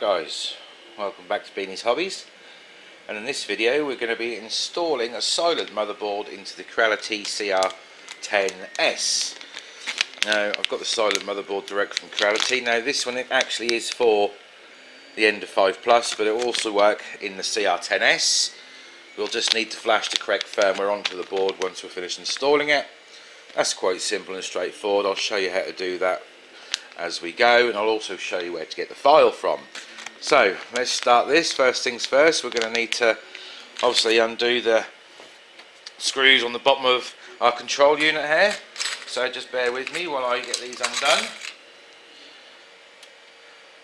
guys, welcome back to Beanie's Hobbies, and in this video we're going to be installing a silent motherboard into the Creality CR10S. Now I've got the silent motherboard direct from Creality. Now this one, it actually is for the Ender 5 Plus, but it will also work in the CR10S. We'll just need to flash the correct firmware onto the board once we're finished installing it. That's quite simple and straightforward. I'll show you how to do that as we go, and I'll also show you where to get the file from. So let's start this. First things first, we're going to need to obviously undo the screws on the bottom of our control unit here. So just bear with me while I get these undone.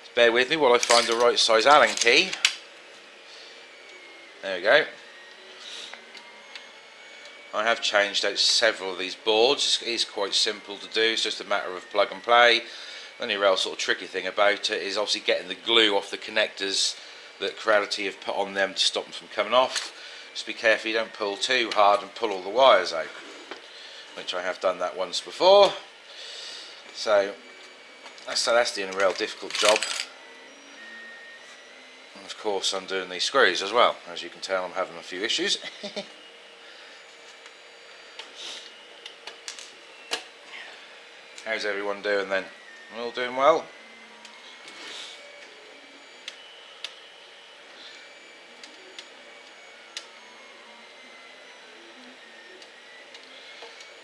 Just bear with me while I find the right size Allen key. There we go. I have changed out several of these boards. It is quite simple to do. It's just a matter of plug and play. The only real sort of tricky thing about it is obviously getting the glue off the connectors that Creality have put on them to stop them from coming off. Just be careful you don't pull too hard and pull all the wires out, which I have done that once before. So that's the only real difficult job. And of course undoing these screws as well. As you can tell, I'm having a few issues. How's everyone doing then? All doing well?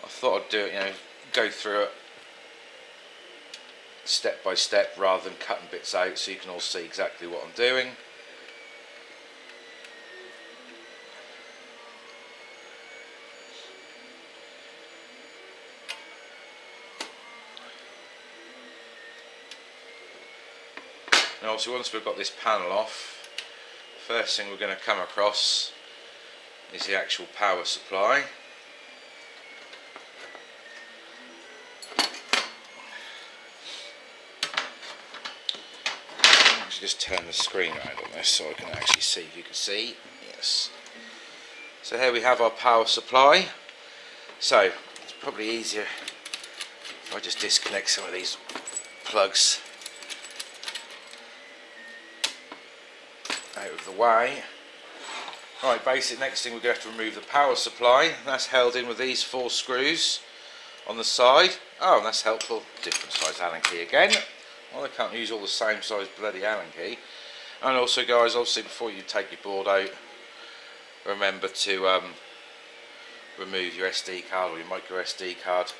I thought I'd do it, go through it step by step rather than cutting bits out, so you can all see exactly what I'm doing. Now obviously once we've got this panel off, the first thing we're going to come across is the actual power supply. Let's just turn the screen around on this so I can actually see if you can see. Yes. So here we have our power supply. So it's probably easier if I just disconnect some of these plugs out of the way. Right, basic next thing we're going to have to remove the power supply. That's held in with these 4 screws on the side. Oh, and that's helpful. Different size Allen key again. Well, I can't use all the same size bloody Allen key. And also guys, obviously before you take your board out, remember to remove your SD card or your micro SD card.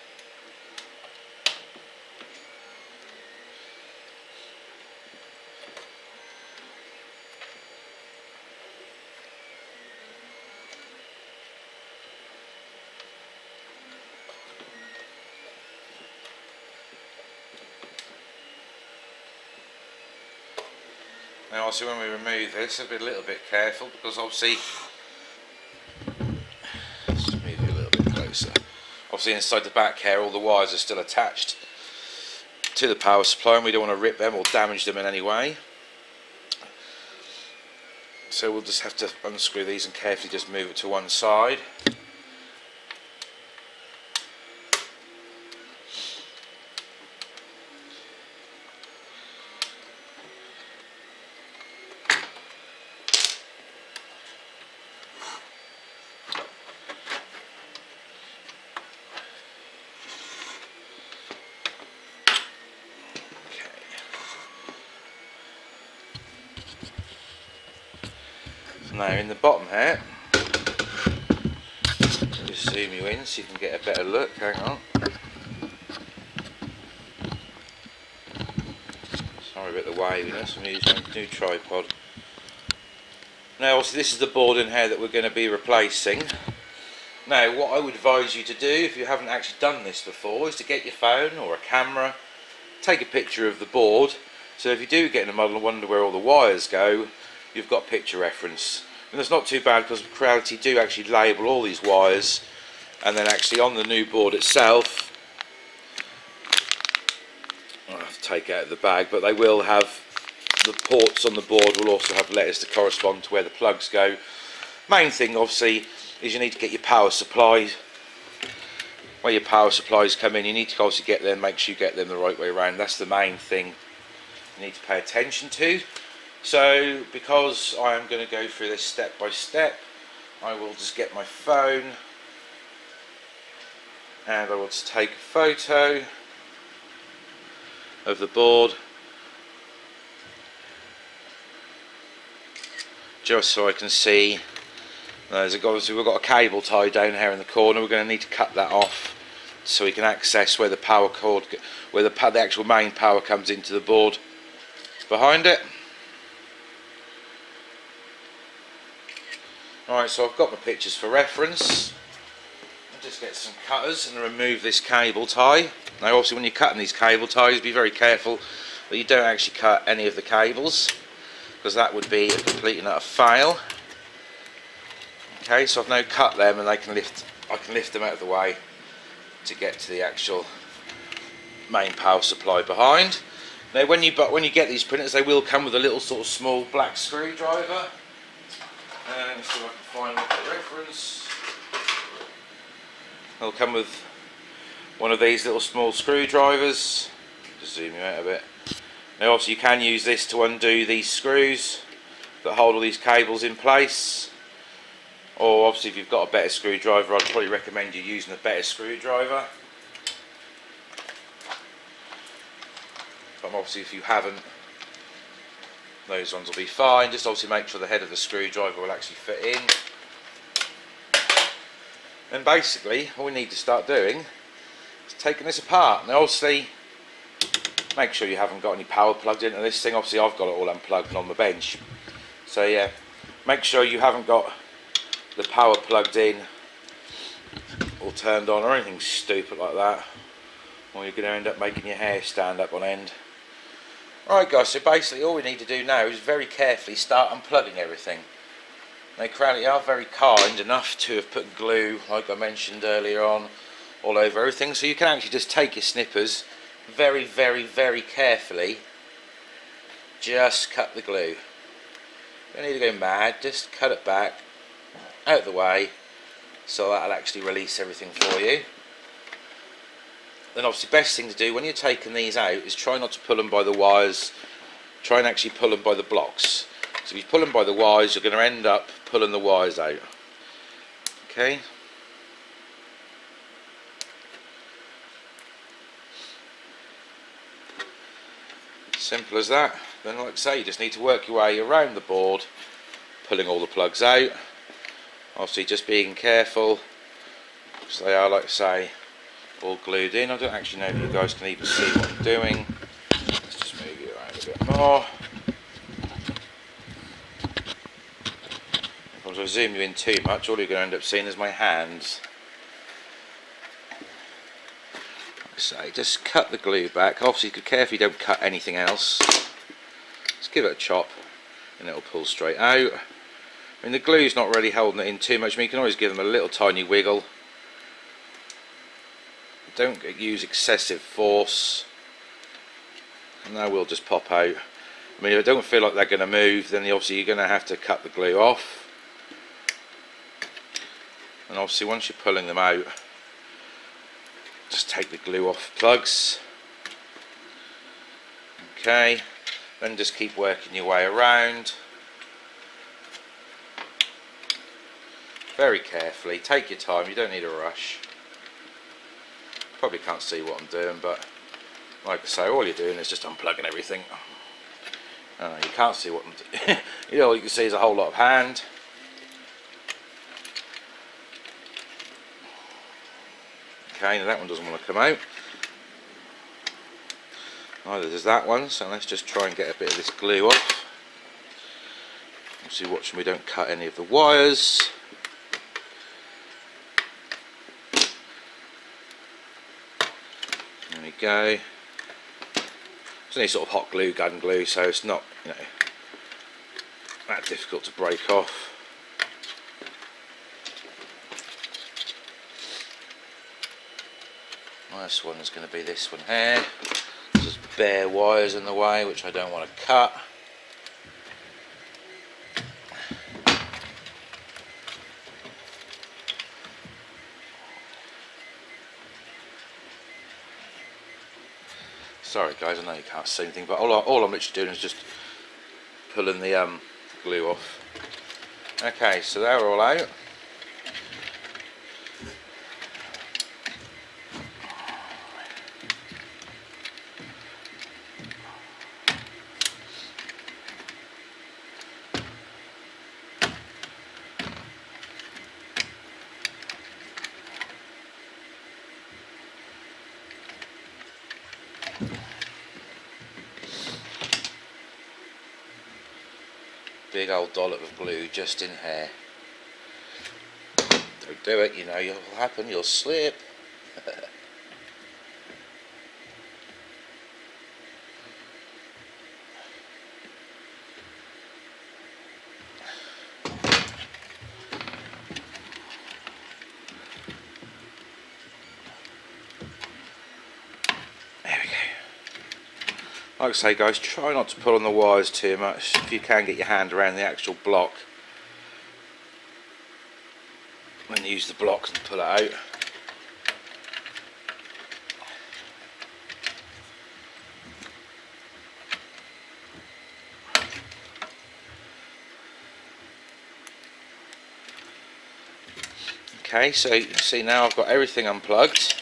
Now obviously when we remove this, be a little bit careful, because obviously, let's move you a little bit closer. Obviously inside the back here all the wires are still attached to the power supply, and we don't want to rip them or damage them in any way. So we'll just have to unscrew these and carefully just move it to one side. Now in the bottom here, I'll just zoom you in so you can get a better look. Hang on. Sorry about the waviness, I'm using a new tripod. Now obviously this is the board in here that we're going to be replacing. Now what I would advise you to do, if you haven't actually done this before, is to get your phone or a camera, take a picture of the board, so if you do get in a muddle and wonder where all the wires go, you've got picture reference. And that's not too bad, because Creality do actually label all these wires, and then actually on the new board itself, I'll have to take it out of the bag, but they will have, the ports on the board will also have letters to correspond to where the plugs go. Main thing obviously is you need to get your power supplies, where your power supplies come in. You need to obviously get them, make sure you get them the right way around. That's the main thing you need to pay attention to. So because I am going to go through this step by step, I will just get my phone and I will just take a photo of the board just so I can see. Obviously we've got a cable tie down here in the corner. We're going to need to cut that off so we can access where the power cord, where the actual main power comes into the board behind it. Alright, so I've got my pictures for reference. I'll just get some cutters and remove this cable tie. Now obviously when you're cutting these cable ties, be very careful that you don't actually cut any of the cables, because that would be a complete and utter fail. Okay, so I've now cut them and I can lift them out of the way to get to the actual main power supply behind. Now when you get these printers, they will come with a little sort of small black screwdriver. Let me see if I can find the reference. They'll come with one of these little small screwdrivers. Just zoom you out a bit. Now obviously you can use this to undo these screws that hold all these cables in place. Or obviously if you've got a better screwdriver, I'd probably recommend you using a better screwdriver. But obviously if you haven't, those ones will be fine. Just obviously make sure the head of the screwdriver will actually fit in. And basically all we need to start doing is taking this apart. Now obviously make sure you haven't got any power plugged into this thing. Obviously I've got it all unplugged and on the bench. So yeah, make sure you haven't got the power plugged in or turned on or anything stupid like that, or you're going to end up making your hair stand up on end. Alright guys, so basically all we need to do now is very carefully start unplugging everything. Now Creality are very kind enough to have put glue, like I mentioned earlier on, all over everything, so you can actually just take your snippers, very carefully just cut the glue. You don't need to go mad, just cut it back out of the way, so that'll actually release everything for you. Then obviously best thing to do when you're taking these out is try not to pull them by the wires, try and actually pull them by the blocks. So if you pull them by the wires, you're going to end up pulling the wires out. Okay. Simple as that. Then like I say, you just need to work your way around the board, pulling all the plugs out. Obviously just being careful, because they are, like I say, all glued in. I don't actually know if you guys can even see what I'm doing. Let's just move you around a bit more. If I zoom you in too much, all you're going to end up seeing is my hands. Like I say, just cut the glue back. Obviously you could carefully don't cut anything else. Just give it a chop and it'll pull straight out. I mean, the glue's not really holding it in too much. I mean, you can always give them a little tiny wiggle. Don't use excessive force, and they will just pop out. I mean, if I don't feel like they're going to move, then obviously you're going to have to cut the glue off. And obviously once you're pulling them out, just take the glue off plugs. Okay, then just keep working your way around. Very carefully, take your time, you don't need a rush. Probably can't see what I'm doing, but like I say, all you're doing is just unplugging everything. You can't see what I'm doing. You know, all you can see is a whole lot of hand. Okay, now that one doesn't want to come out. Neither does that one, so let's just try and get a bit of this glue off. Obviously watching we don't cut any of the wires. There we go. It's only sort of hot glue, gun glue, so it's not, you know, that difficult to break off. This one is going to be this one here. There's bare wires in the way, which I don't want to cut. Sorry guys, I know you can't see anything, but all I'm literally doing is just pulling the glue off. Okay, so they're all out. Big old dollop of glue just in here. Don't do it, you know you'll happen, you'll slip. Like I say guys, try not to pull on the wires too much. If you can, get your hand around the actual block and use the block and pull it out. Okay, so you can see now I've got everything unplugged.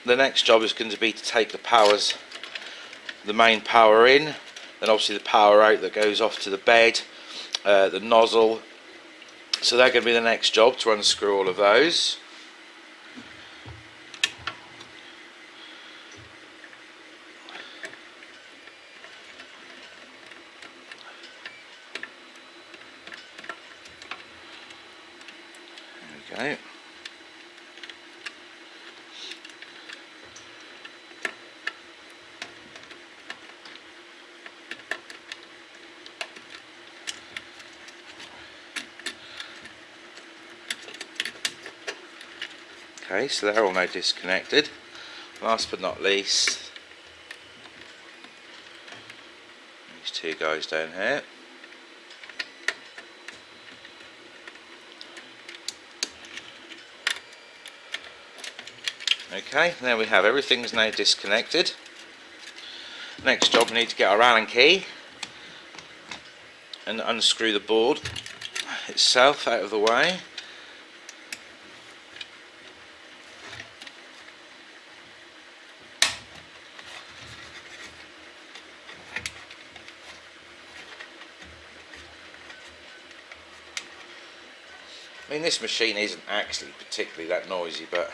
The next job is going to be to take the main power in, then obviously the power out that goes off to the bed, the nozzle. So they're going to be the next job, to unscrew all of those. There we go. Okay, so they're all now disconnected. Last but not least, these two guys down here. Okay, there we have, everything's now disconnected. Next job, we need to get our Allen key and unscrew the board itself out of the way. I mean, this machine isn't actually particularly that noisy, but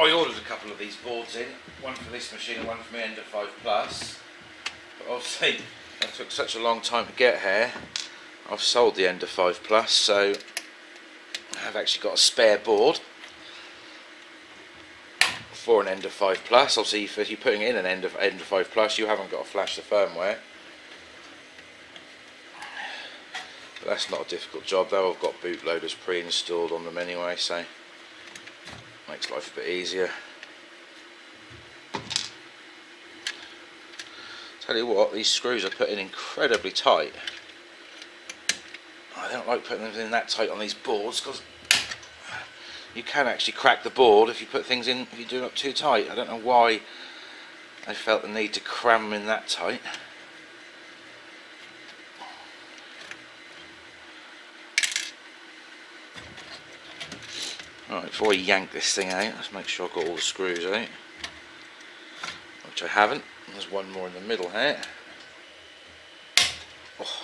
I ordered a couple of these boards in, one for this machine and one for my Ender 5 Plus. But obviously, it took such a long time to get here. I've sold the Ender 5 Plus, so I've actually got a spare board for an Ender 5 Plus. Obviously, if you're putting in an Ender 5 Plus, you haven't got to flash the firmware. But that's not a difficult job though. I've got bootloaders pre-installed on them anyway, so makes life a bit easier. Tell you what, these screws are put in incredibly tight. I don't like putting them in that tight on these boards because you can actually crack the board if you put things in, if you do it too tight. I don't know why I felt the need to cram them in that tight. Right, before I yank this thing out, let's make sure I've got all the screws out, which I haven't. There's one more in the middle here. Oh.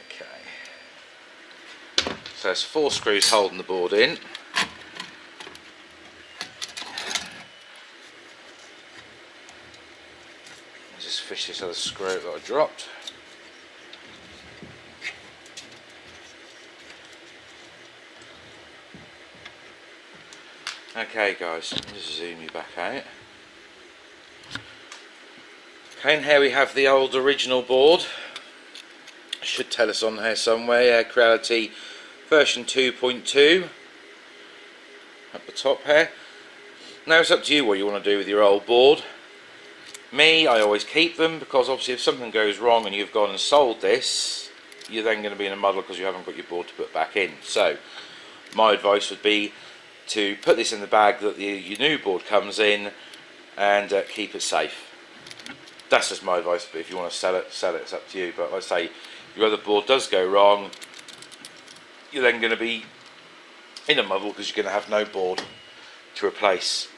Okay. So there's 4 screws holding the board in. Fish this other screw that I dropped. Okay guys, let me just zoom you back out. Okay, and here we have the old original board. Should tell us on here somewhere, Creality version 2.2 at the top here. Now it's up to you what you want to do with your old board. Me, I always keep them, because obviously if something goes wrong and you've gone and sold this, you're then going to be in a muddle because you haven't got your board to put back in. So my advice would be to put this in the bag that your new board comes in, and keep it safe. That's just my advice. But if you want to sell it, it's up to you. But like I say, if your other board does go wrong, you're then going to be in a muddle because you're going to have no board to replace.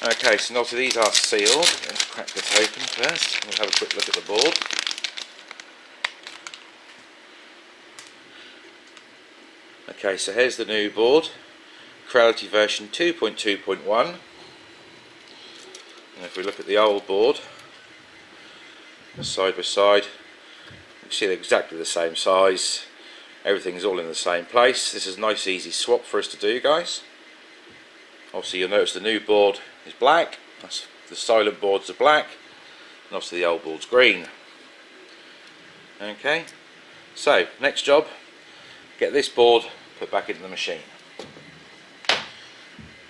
Okay, so obviously these are sealed. Let's crack this open first. We'll have a quick look at the board. Okay, so here's the new board, Creality version 2.2.1. And if we look at the old board, side by side, you can see they're exactly the same size. Everything's all in the same place. This is a nice easy swap for us to do, guys. Obviously you'll notice the new board is black, the silent boards are black, and obviously the old board's green. Okay, so next job, get this board put back into the machine.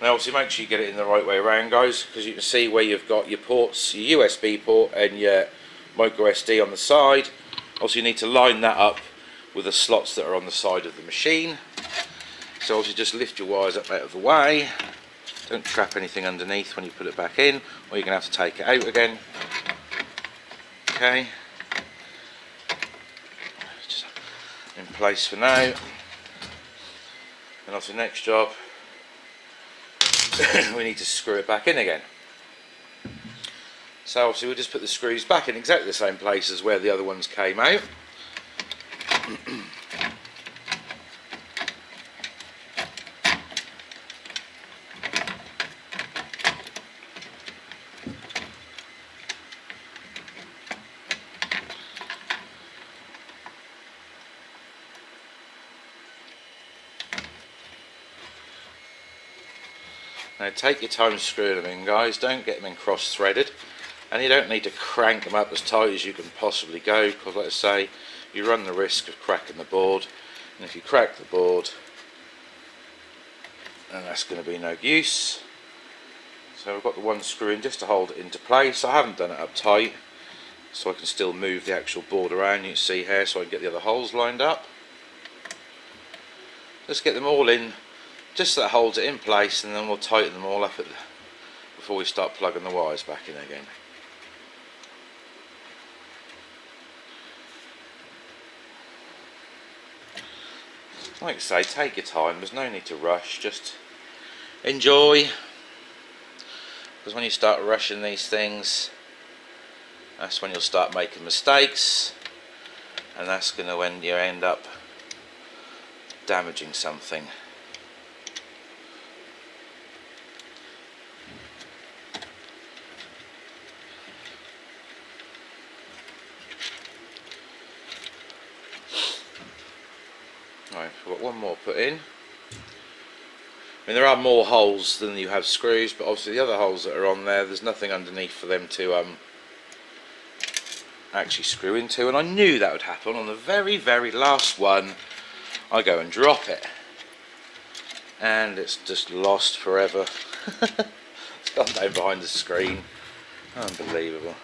Now obviously make sure you get it in the right way around, guys, because you can see where you've got your ports, your USB port and your micro SD on the side. Also you need to line that up with the slots that are on the side of the machine. So obviously just lift your wires up out of the way. Don't trap anything underneath when you put it back in, or you're going to have to take it out again. Okay, just in place for now. And obviously next job, we need to screw it back in again. So obviously we'll just put the screws back in exactly the same place as where the other ones came out. Now take your time screwing them in, guys. Don't get them in cross-threaded, and you don't need to crank them up as tight as you can possibly go, because like I say, you run the risk of cracking the board, and if you crack the board, then that's going to be no use. So I've got the one screw in just to hold it into place. I haven't done it up tight, so I can still move the actual board around. You can see here, so I can get the other holes lined up. Let's get them all in, just so that holds it in place, and then we'll tighten them all up before we start plugging the wires back in again. Like I say, take your time, there's no need to rush, just enjoy, because when you start rushing these things, that's when you'll start making mistakes, and that's going to when you end up damaging something. Right, we've got one more put in. I mean, there are more holes than you have screws, but obviously the other holes that are on there's nothing underneath for them to actually screw into, and I knew that would happen. On the very, very last one, I go and drop it, and it's just lost forever. It's gone down behind the screen. Unbelievable.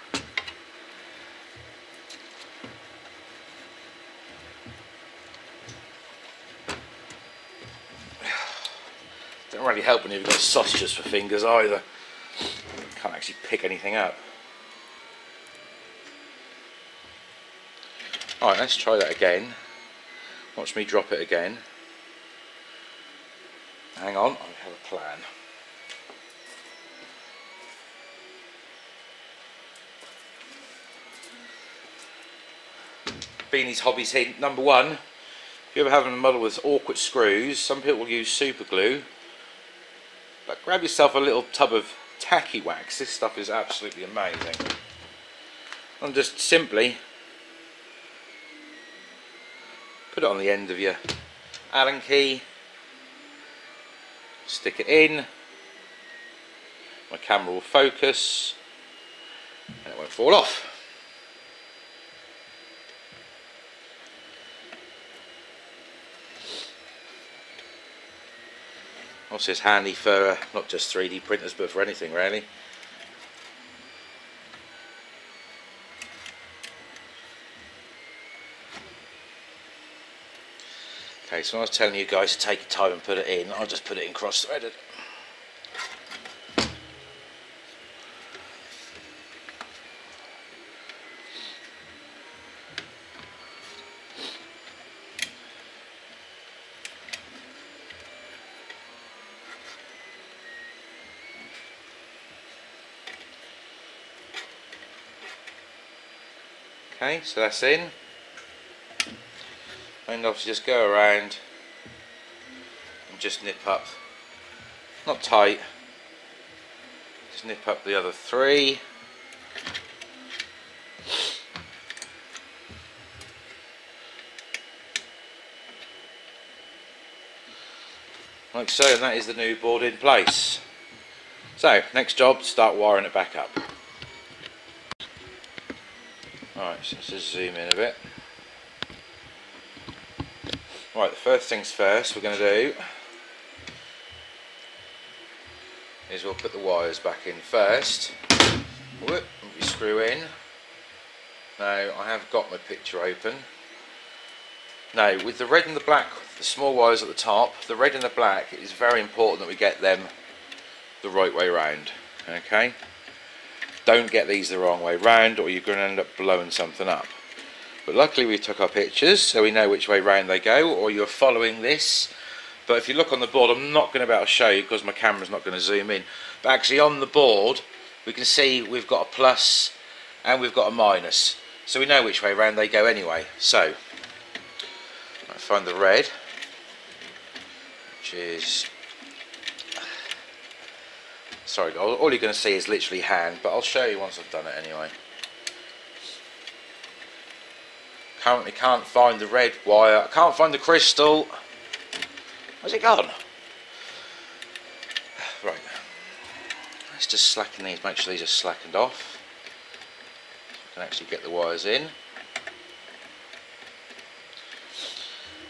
Don't really help when you've got sausages for fingers either. Can't actually pick anything up. Alright, let's try that again. Watch me drop it again. Hang on, I have a plan. Beanie's hobbies hint number one: if you're ever having a muddle with awkward screws, some people use super glue, but grab yourself a little tub of tacky wax. This stuff is absolutely amazing. And just simply put it on the end of your Allen key, stick it in, my camera will focus and it won't fall off. Also, it's handy for not just 3D printers but for anything really. Okay, so when I was telling you guys to take your time and put it in, I'll just put it in cross-threaded. Okay, so that's in, and obviously just go around and just nip up, not tight, just nip up the other three. Like so, and that is the new board in place. So, next job, start wiring it back up. Alright, so let's just zoom in a bit. Right, the first things first we're going to do is we'll put the wires back in first. Whoop, we screw in. Now, I have got my picture open. Now, with the red and the black, the small wires at the top, the red and the black, it is very important that we get them the right way round. Okay? Don't get these the wrong way round or you're going to end up blowing something up. But luckily we took our pictures so we know which way round they go, or you're following this. But if you look on the board, I'm not going to be able to show you because my camera's not going to zoom in. But actually on the board we can see we've got a plus and we've got a minus. So we know which way round they go anyway. So, I find the red, which is... Sorry, all you're going to see is literally hand, but I'll show you once I've done it anyway. Currently can't find the red wire, I can't find the crystal. Where's it gone? Right, let's just slacken these, make sure these are slackened off. I can actually get the wires in.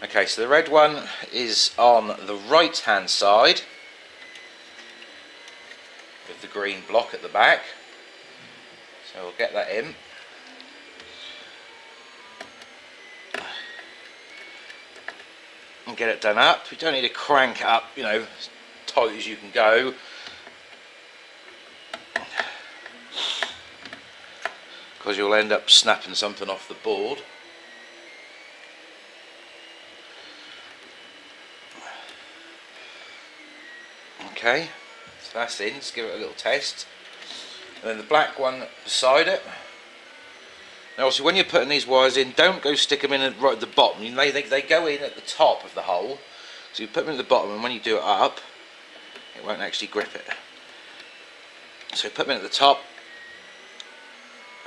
Okay, so the red one is on the right hand side, with the green block at the back, so we'll get that in. And get it done up. You don't need to crank it up, you know, as tight as you can go. Because you'll end up snapping something off the board. Okay. So that's in, let's give it a little test. And then the black one beside it. Now obviously when you're putting these wires in, don't go stick them in right at the bottom. They go in at the top of the hole. So you put them in at the bottom, and when you do it up, it won't actually grip it. So put them in at the top,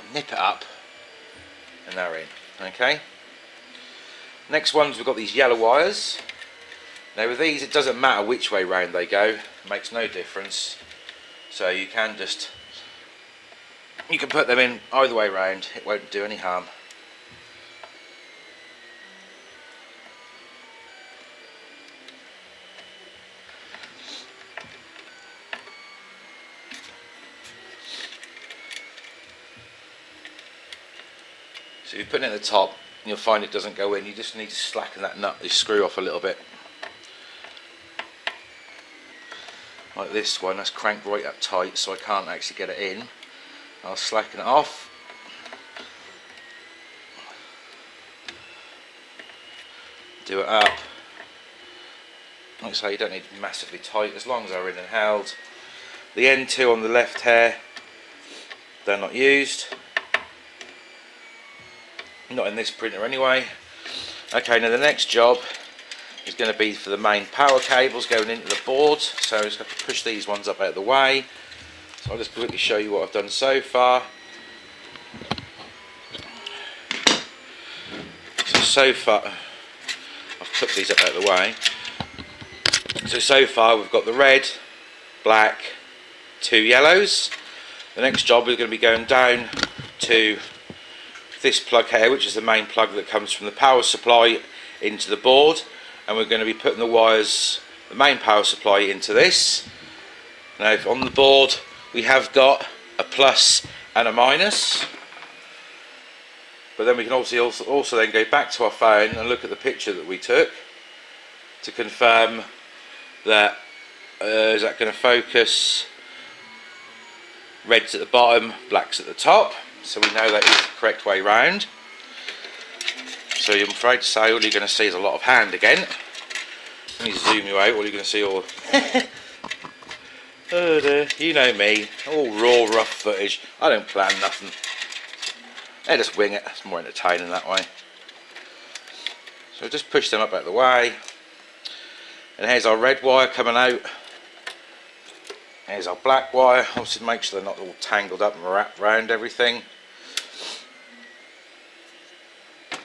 and nip it up, and they're in. Okay. Next ones, we've got these yellow wires. Now with these, it doesn't matter which way round they go, it makes no difference. So you can put them in either way round, it won't do any harm. So you put it at the top, and you'll find it doesn't go in. You just need to slacken that nut, this screw off a little bit. Like this one, that's cranked right up tight, so I can't actually get it in. I'll slacken it off. Do it up. Like I say, you don't need massively tight, as long as they're in and held. The end two on the left here, they're not used. Not in this printer anyway. Okay, now the next job is going to be for the main power cables going into the board, so I just have to push these ones up out of the way. So I'll just quickly show you what I've done so far. I've put these up out of the way. So far we've got the red, black, two yellows. The next job is going to be going down to this plug here, which is the main plug that comes from the power supply into the board, and we're going to be putting the wires, the main power supply, into this. Now on the board we have got a plus and a minus, but then we can also then go back to our phone and look at the picture that we took, to confirm that is that going to focus. Red's at the bottom, black's at the top, so we know that is the correct way round. So I'm afraid to say all you're going to see is a lot of hand again. Let me zoom you out, all you're going to see all oh dear, you know me, all raw rough footage. I don't plan nothing. I just wing it, it's more entertaining that way. So just push them up out of the way. And here's our red wire coming out. Here's our black wire, obviously make sure they're not all tangled up and wrapped around everything,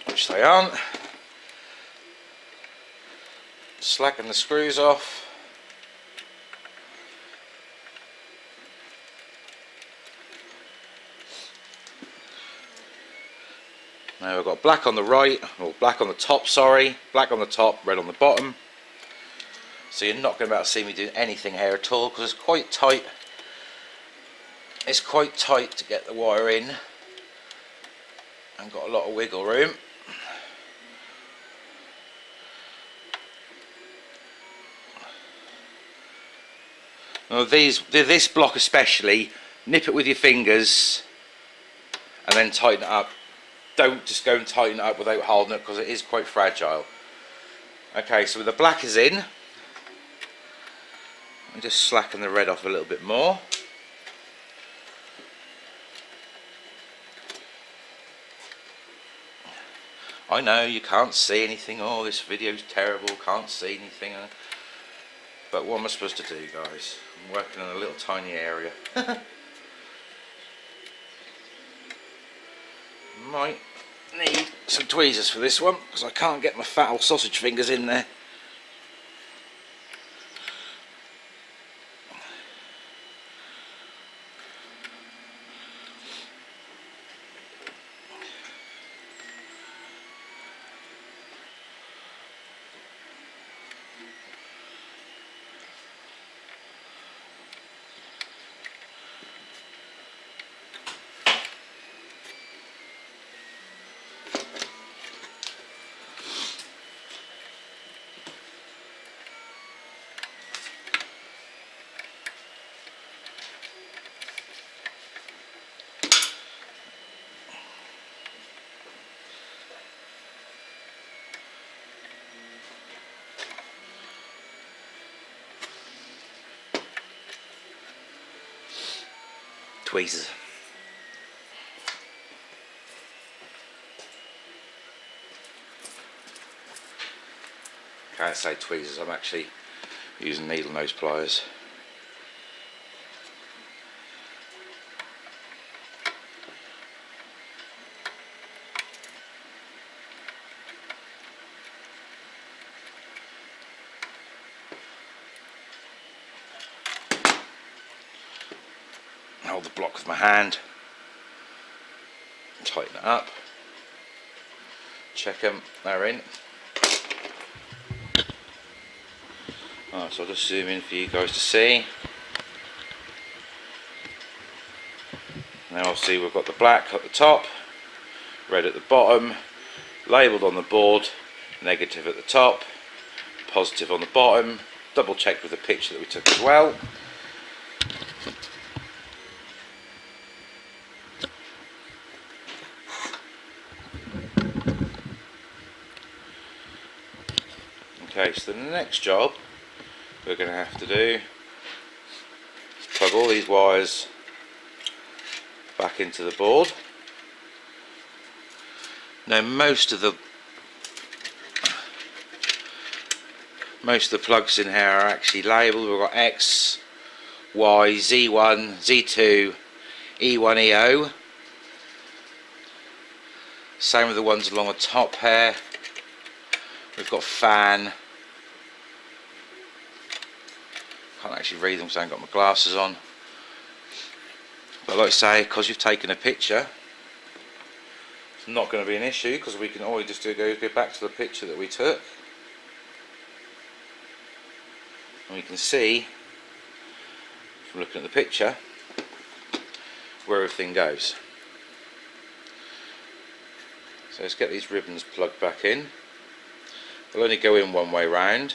which they aren't. Slacken the screws off. Now we've got black on the right, or black on the top, sorry, black on the top, red on the bottom. So you're not going to be able to see me doing anything here at all because it's quite tight. It's quite tight to get the wire in and got a lot of wiggle room. Now this block especially, nip it with your fingers and then tighten it up. Don't just go and tighten it up without holding it because it is quite fragile. Okay, so the black is in. And just slacken the red off a little bit more. I know you can't see anything. Oh, this video's terrible, can't see anything. But what am I supposed to do, guys? I'm working in a little tiny area. Might need some tweezers for this one because I can't get my fat old sausage fingers in there. Tweezers. Can't say tweezers, I'm actually using needle nose pliers. Hold the block with my hand, tighten it up, check them, they're in. Alright, so I'll just zoom in for you guys to see. Now I'll see we've got the black at the top, red at the bottom, labelled on the board, negative at the top, positive on the bottom, double checked with the picture that we took as well. Okay, so the next job we're going to have to do is plug all these wires back into the board. Now most of the plugs in here are actually labelled. We've got X, Y, Z1, Z2, E1, EO. Same with the ones along the top here. We've got fan. Can't actually read them because I haven't got my glasses on. But like I say, because you've taken a picture, it's not going to be an issue because we can always just go back to the picture that we took. And we can see, from looking at the picture, where everything goes. So let's get these ribbons plugged back in. They'll only go in one way round.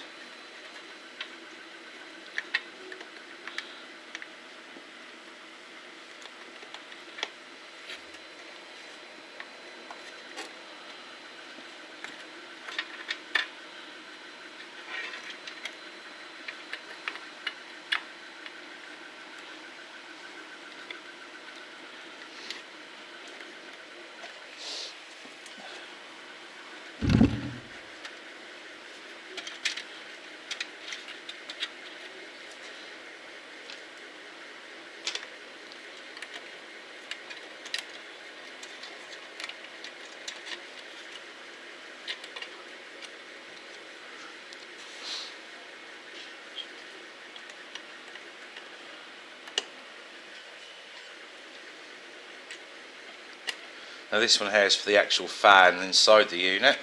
Now this one here is for the actual fan inside the unit.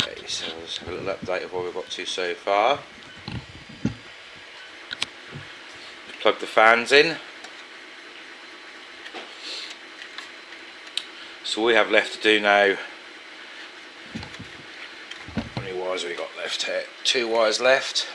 Okay, so let's have a little update of what we've got to so far. Plug the fans in. So all we have left to do now, how many wires have we got left here? 2 wires left.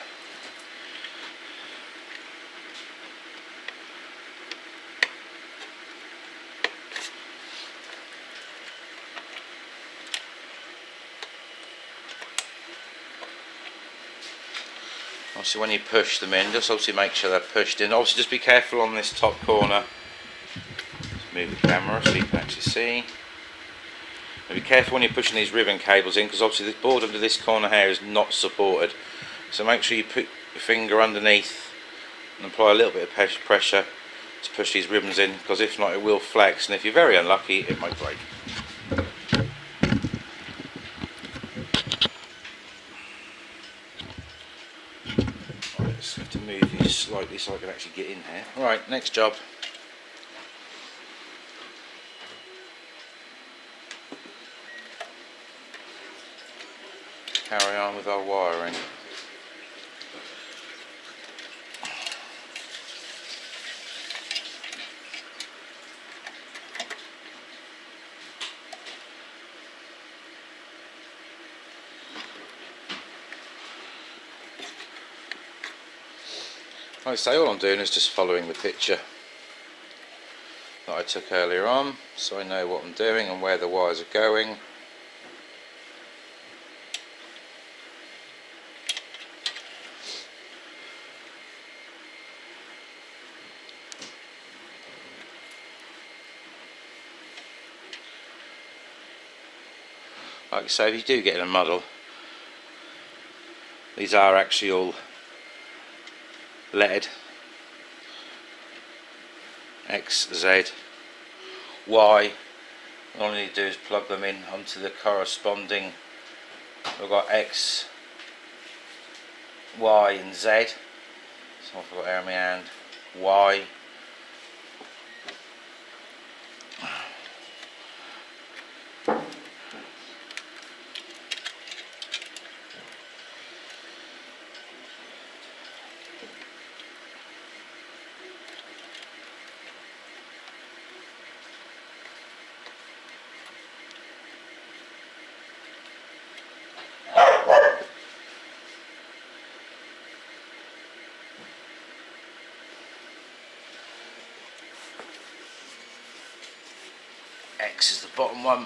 Obviously when you push them in, just obviously make sure they're pushed in. Obviously just be careful on this top corner. Let's move the camera so you can actually see. Be careful when you're pushing these ribbon cables in, because obviously the board under this corner here is not supported. So make sure you put your finger underneath and apply a little bit of pressure to push these ribbons in, because if not it will flex, and if you're very unlucky it might break. Right, just have to move these slightly so I can actually get in here. Right, next job. Carry on with our wiring. Like I say, all I'm doing is just following the picture that I took earlier on, so I know what I'm doing and where the wires are going. Like I say, if you do get in a muddle, these are actually all lead. X, Z, Y. All you need to do is plug them in onto the corresponding. We've got X, Y and Z. So I've got air in my hand. Y. X is the bottom one.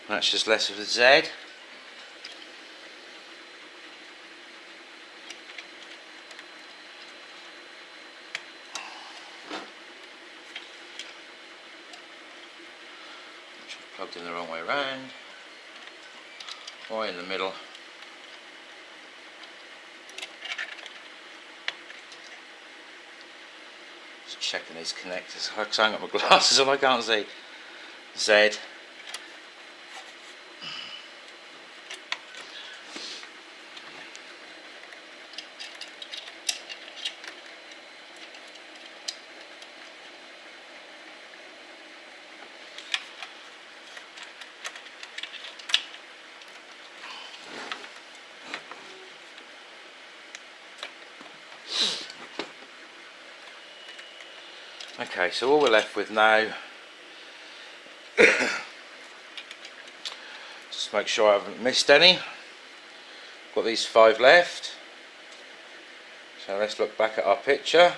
That's just less of a Z. Plugged in the wrong way around. Y in the middle. Just checking these connectors. I haven't got my glasses on, I can't see. Z. Okay, so all we're left with now, just make sure I haven't missed any. Got these 5 left. So let's look back at our picture.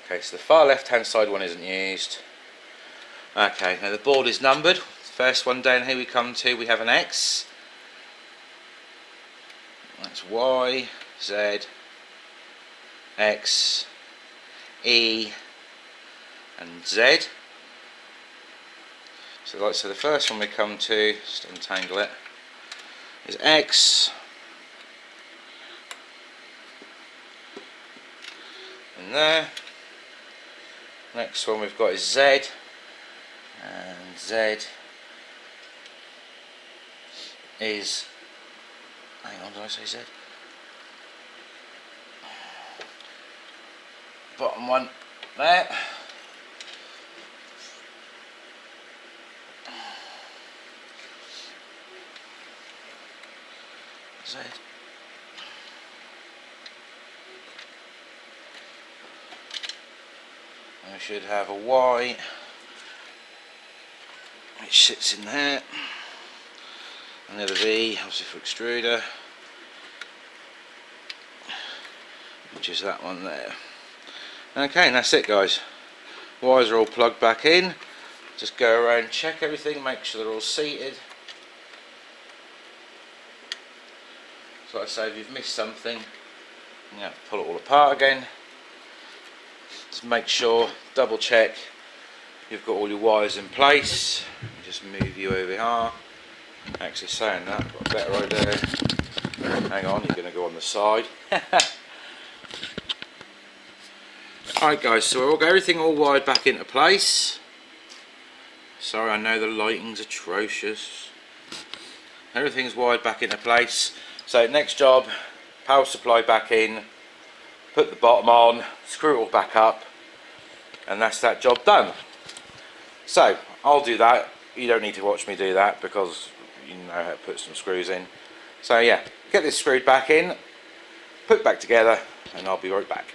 Okay, so the far left hand side one isn't used. Okay, now the board is numbered. First one down here we come to, we have an X. That's Y, Z, X, E and Z. So the first one we come to, just untangle it, is X. And there. Next one we've got is Z. And Z is, hang on, did I say Z? Bottom one there. Z. And we should have a Y which sits in there. Another V, obviously for extruder, which is that one there. Okay, and that's it guys. Wires are all plugged back in. Just go around, check everything, make sure they're all seated. So like I say, if you've missed something, you have to pull it all apart again. Just make sure, double check you've got all your wires in place. Just move you over here. Actually saying that, I've got a better idea. Hang on, you're going to go on the side. Alright guys, so we'll get everything all wired back into place. Sorry, I know the lighting's atrocious. Everything's wired back into place. So next job, power supply back in, put the bottom on, screw it all back up, and that's that job done. So I'll do that. You don't need to watch me do that because you know how to put some screws in. So yeah, get this screwed back in, put it back together, and I'll be right back.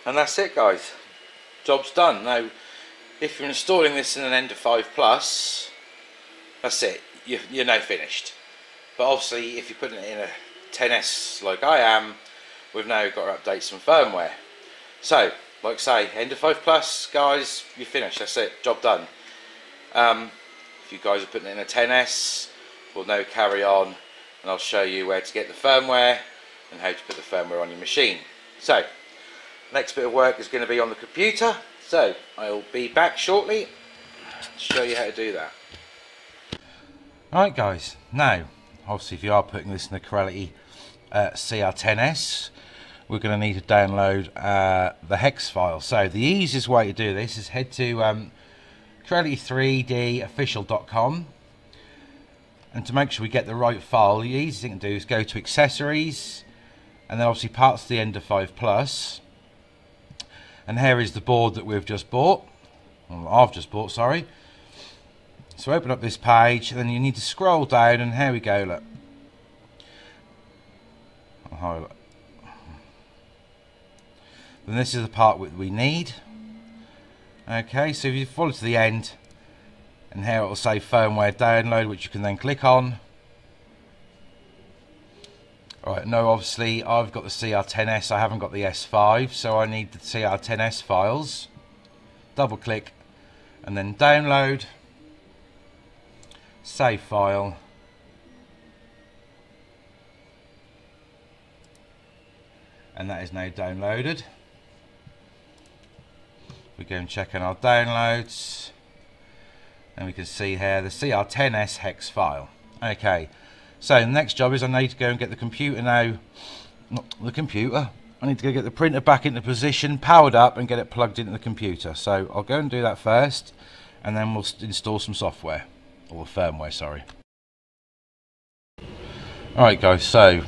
And that's it guys, job's done. Now if you're installing this in an Ender 5 Plus, that's it, you're now finished. But obviously if you're putting it in a 10S like I am, we've now got to update some firmware. So like I say, Ender 5 Plus guys, you're finished, that's it, job done. If you guys are putting it in a 10S, we'll now carry on and I'll show you where to get the firmware and how to put the firmware on your machine. So next bit of work is going to be on the computer, so I'll be back shortly to show you how to do that. Alright guys, now obviously if you are putting this in the Creality CR10S, we're going to need to download the hex file. So the easiest way to do this is head to Creality3dofficial.com, and to make sure we get the right file, the easiest thing to do is go to accessories and then obviously parts of the Ender 5 Plus, and here is the board that we've just bought, well, I've just bought, sorry. So open up this page and then you need to scroll down, and here we go, look. I'll highlight. Then this is the part we need. Okay, so if you follow to the end, and here it will say firmware download, which you can then click on. Right, no, obviously I've got the CR10S, I haven't got the S5, so I need the CR10S files. Double click and then download, save file, and that is now downloaded. We go and check on our downloads, and we can see here the CR10S hex file. Okay, so the next job is I need to go and get the computer now, not the computer, I need to go get the printer back into position, powered up, and get it plugged into the computer. So I'll go and do that first, and then we'll install some software, or firmware, sorry. Alright guys, so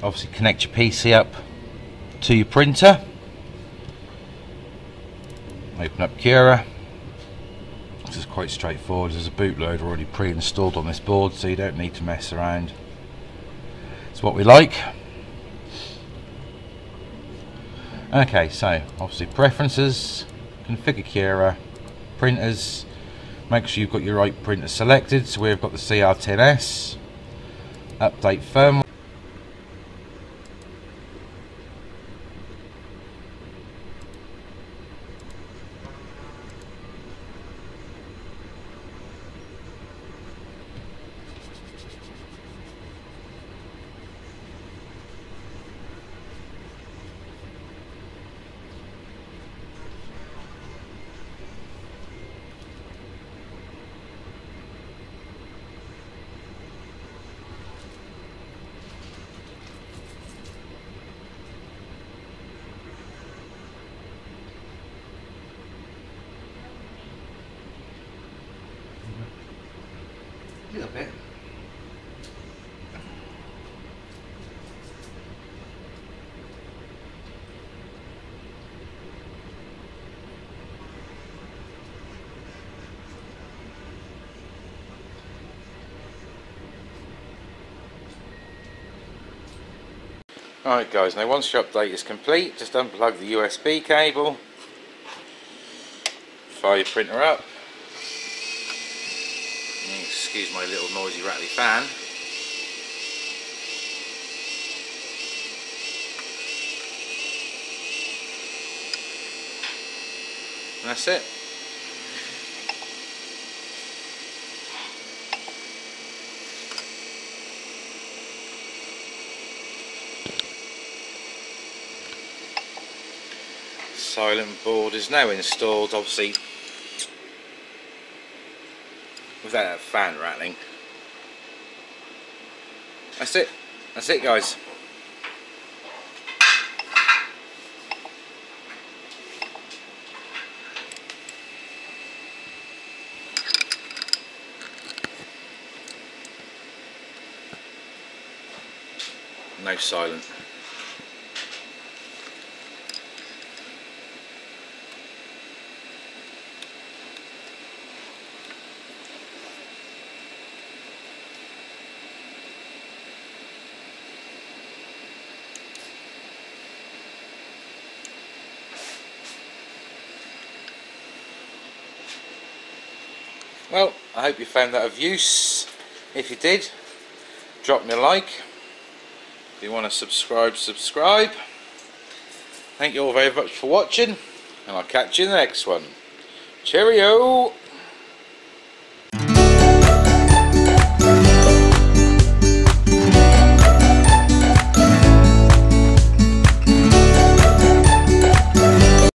obviously connect your PC up to your printer. Open up Cura. This is quite straightforward. There's a bootloader already pre-installed on this board, so you don't need to mess around. It's what we like. Okay, so obviously preferences, configure Cura, printers, make sure you've got your right printer selected. So we've got the CR10S, update firmware. A little bit. Alright guys, now once your update is complete, just unplug the USB cable, fire your printer up. Excuse my little noisy rattly fan. And that's it. Silent board is now installed, obviously without that fan rattling. That's it. That's it guys. No silent. Well, I hope you found that of use. If you did, drop me a like. If you want to subscribe. Thank you all very much for watching, and I'll catch you in the next one. Cheerio!